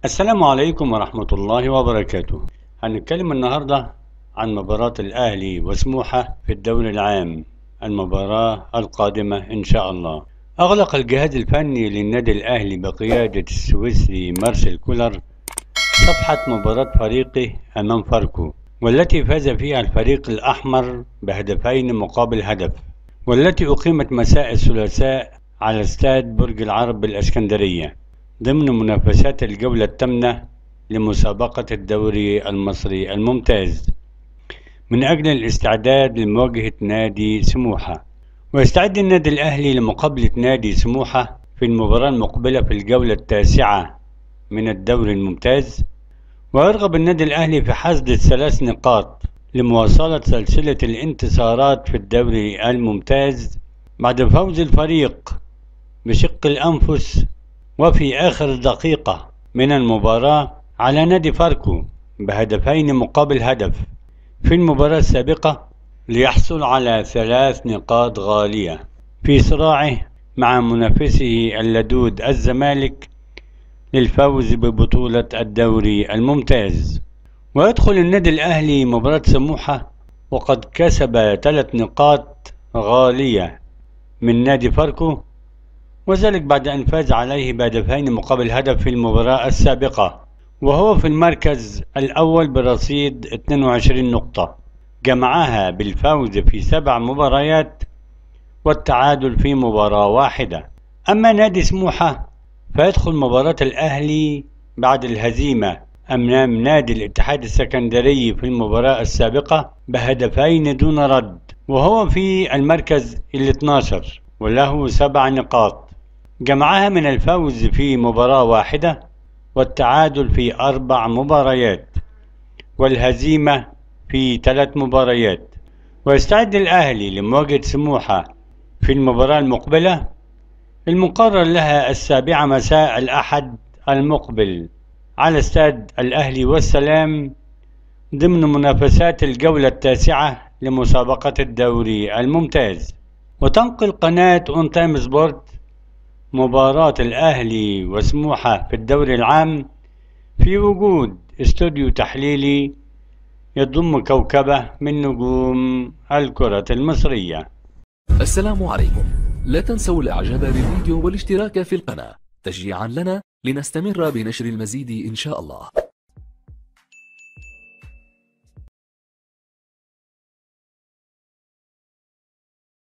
السلام عليكم ورحمة الله وبركاته. هنتكلم النهاردة عن مباراة الأهلي وسموحة في الدوري العام، المباراة القادمة إن شاء الله. أغلق الجهاز الفني للنادي الأهلي بقيادة السويسري مارسيل كولر صفحة مباراة فريقه أمام فاركو، والتي فاز فيها الفريق الأحمر بهدفين مقابل هدف، والتي أقيمت مساء الثلاثاء على استاد برج العرب بالإسكندرية ضمن منافسات الجولة الثامنة لمسابقة الدوري المصري الممتاز من أجل الاستعداد لمواجهة نادي سموحة. ويستعد النادي الأهلي لمقابلة نادي سموحة في المباراة المقبلة في الجولة التاسعة من الدوري الممتاز، ويرغب النادي الأهلي في حصد الثلاث نقاط لمواصلة سلسلة الانتصارات في الدوري الممتاز بعد فوز الفريق بشق الأنفس وفي آخر دقيقة من المباراة على نادي فاركو بهدفين مقابل هدف في المباراة السابقة، ليحصل على 3 نقاط غالية في صراعه مع منافسه اللدود الزمالك للفوز ببطولة الدوري الممتاز. ويدخل النادي الأهلي مباراة سموحة وقد كسب 3 نقاط غالية من نادي فاركو، وذلك بعد أن فاز عليه بهدفين مقابل هدف في المباراة السابقة، وهو في المركز الأول برصيد 22 نقطة جمعها بالفوز في 7 مباريات والتعادل في مباراة واحدة. أما نادي سموحة فيدخل مباراة الأهلي بعد الهزيمة أمام نادي الاتحاد السكندري في المباراة السابقة بهدفين دون رد، وهو في المركز ال12 وله 7 نقاط جمعها من الفوز في مباراة واحدة والتعادل في 4 مباريات والهزيمة في 3 مباريات. ويستعد الأهلي لمواجهة سموحة في المباراة المقبلة المقرر لها 7 مساء الأحد المقبل على استاد الأهلي والسلام ضمن منافسات الجولة التاسعة لمسابقة الدوري الممتاز. وتنقل قناة اون تايم سبورت مباراة الأهلي وسموحة في الدوري العام في وجود استوديو تحليلي يضم كوكبة من نجوم الكرة المصرية. السلام عليكم، لا تنسوا الاعجاب بالفيديو والاشتراك في القناة تشجيعا لنا لنستمر بنشر المزيد إن شاء الله.